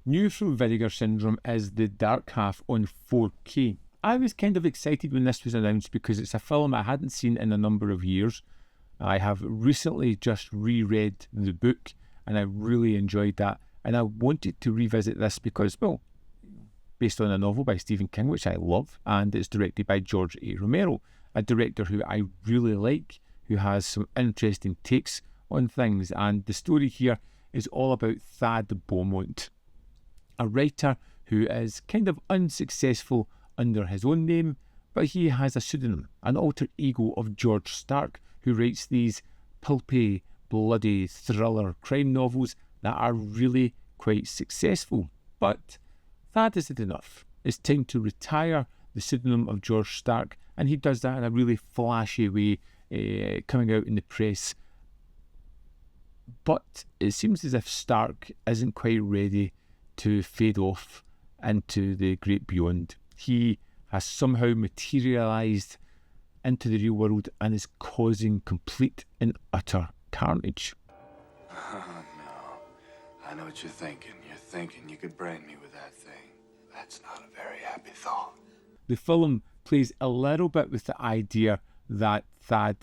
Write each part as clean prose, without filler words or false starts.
New from Vinegar Syndrome is The Dark Half on 4K. I was kind of excited when this was announced because it's a film I hadn't seen in a number of years. I have recently just reread the book and I really enjoyed that. And I wanted to revisit this because, well, based on a novel by Stephen King, which I love, and it's directed by George A. Romero, a director who I really like, who has some interesting takes on things. And the story here is all about Thad Beaumont, a writer who is kind of unsuccessful under his own name, but he has a pseudonym, an alter ego of George Stark, who writes these pulpy, bloody thriller crime novels that are really quite successful. But Thad isn't enough. It's time to retire the pseudonym of George Stark, and he does that in a really flashy way, coming out in the press. But it seems as if Stark isn't quite ready to fade off into the great beyond. He has somehow materialised into the real world and is causing complete and utter carnage. Oh, no. I know what you're thinking. You're thinking you could brain me with that thing. That's not a very happy thought. The film plays a little bit with the idea that Thad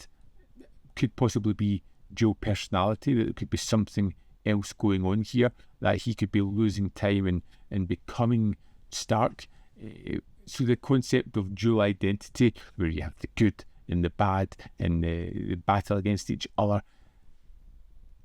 could possibly be dual personality, that there could be something else going on here, that he could be losing time and becoming Stark. So the concept of dual identity, where you have the good and the bad and the battle against each other,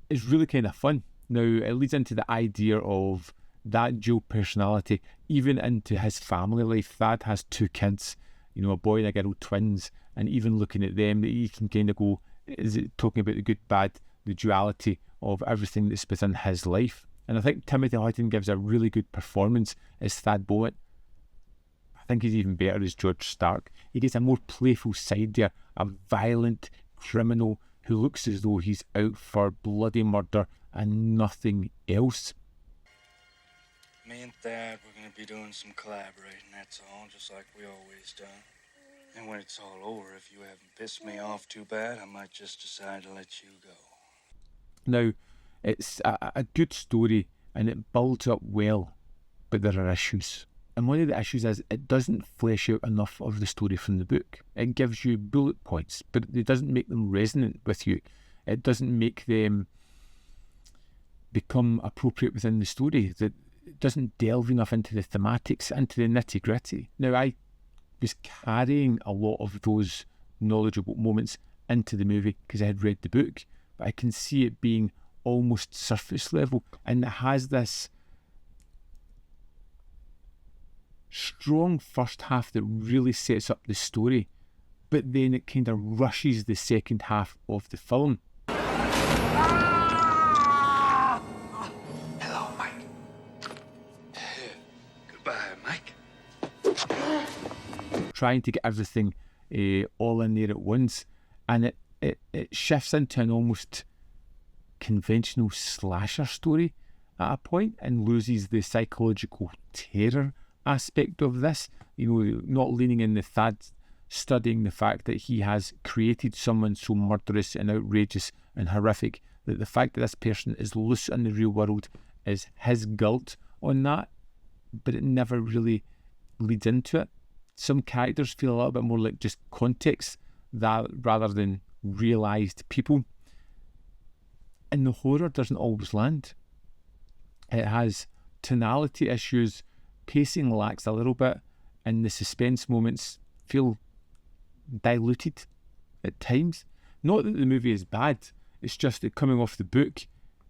is really kind of fun. Now, it leads into the idea of that dual personality, even into his family life. Thad has 2 kids, you know, a boy and a girl, twins, and even looking at them, you can kind of go, is it talking about the good, bad, the duality of everything that's within his life? And I think Timothy Hutton gives a really good performance as Thad Beaumont. I think he's even better as George Stark. He gets a more playful side there, a violent criminal who looks as though he's out for bloody murder and nothing else. Me and Thad, we're going to be doing some collaborating, that's all, just like we always done. And when it's all over, if you haven't pissed me off too bad, I might just decide to let you go. Now, it's a good story and it builds up well, but there are issues. And one of the issues is it doesn't flesh out enough of the story from the book. It gives you bullet points, but it doesn't make them resonant with you. It doesn't make them become appropriate within the story. It doesn't delve enough into the thematics, into the nitty-gritty. Now, I was carrying a lot of those knowledgeable moments into the movie because I had read the book, but I can see it being almost surface level, and it has this strong first half that really sets up the story, but then it kind of rushes the second half of the film. Hello, Mike. Goodbye, Mike. Trying to get everything all in there at once, and it shifts into an almost conventional slasher story at a point and loses the psychological terror aspect of this. You know, not leaning in the Thad, studying the fact that he has created someone so murderous and outrageous and horrific that the fact that this person is loose in the real world is his guilt on that, but it never really leads into it. Some characters feel a little bit more like just context that rather than realised people. And the horror doesn't always land. It has tonality issues, pacing lacks a little bit, and the suspense moments feel diluted at times. Not that the movie is bad, it's just that coming off the book,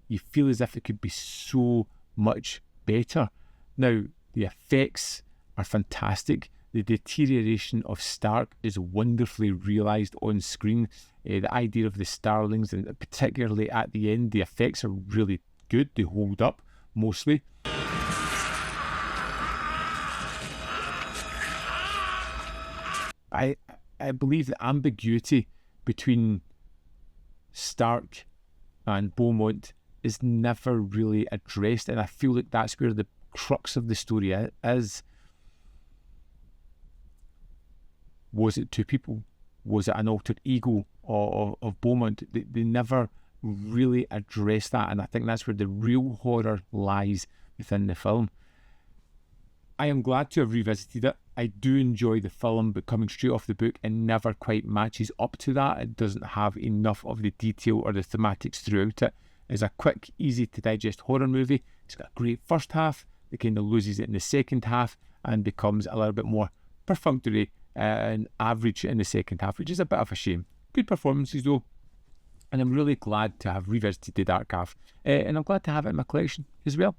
you feel as if it could be so much better. Now, the effects are fantastic. The deterioration of Stark is wonderfully realised on screen. The idea of the starlings, and particularly at the end, the effects are really good. They hold up, mostly. I believe the ambiguity between Stark and Beaumont is never really addressed, and I feel like that's where the crux of the story is. Was it 2 people? Was it an altered ego of Beaumont? They never really address that, and I think that's where the real horror lies within the film. I am glad to have revisited it. I do enjoy the film, but coming straight off the book, it never quite matches up to that. It doesn't have enough of the detail or the thematics throughout it. It's a quick, easy to digest horror movie. It's got a great first half. It kind of loses it in the second half and becomes a little bit more perfunctory and average in the second half, which is a bit of a shame. Good performances though, and I'm really glad to have revisited the Dark Half, and I'm glad to have it in my collection as well.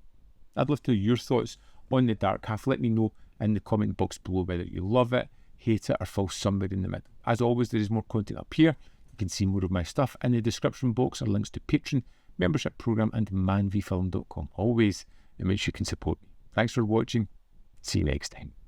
I'd love to hear your thoughts on the Dark Half. Let me know in the comment box below whether you love it, hate it, or fall somewhere in the middle. As always, there is more content up here. You can see more of my stuff. In the description box are links to Patreon, membership program, and manvfilm.com. Always in which you can support me. Thanks for watching. See you next time.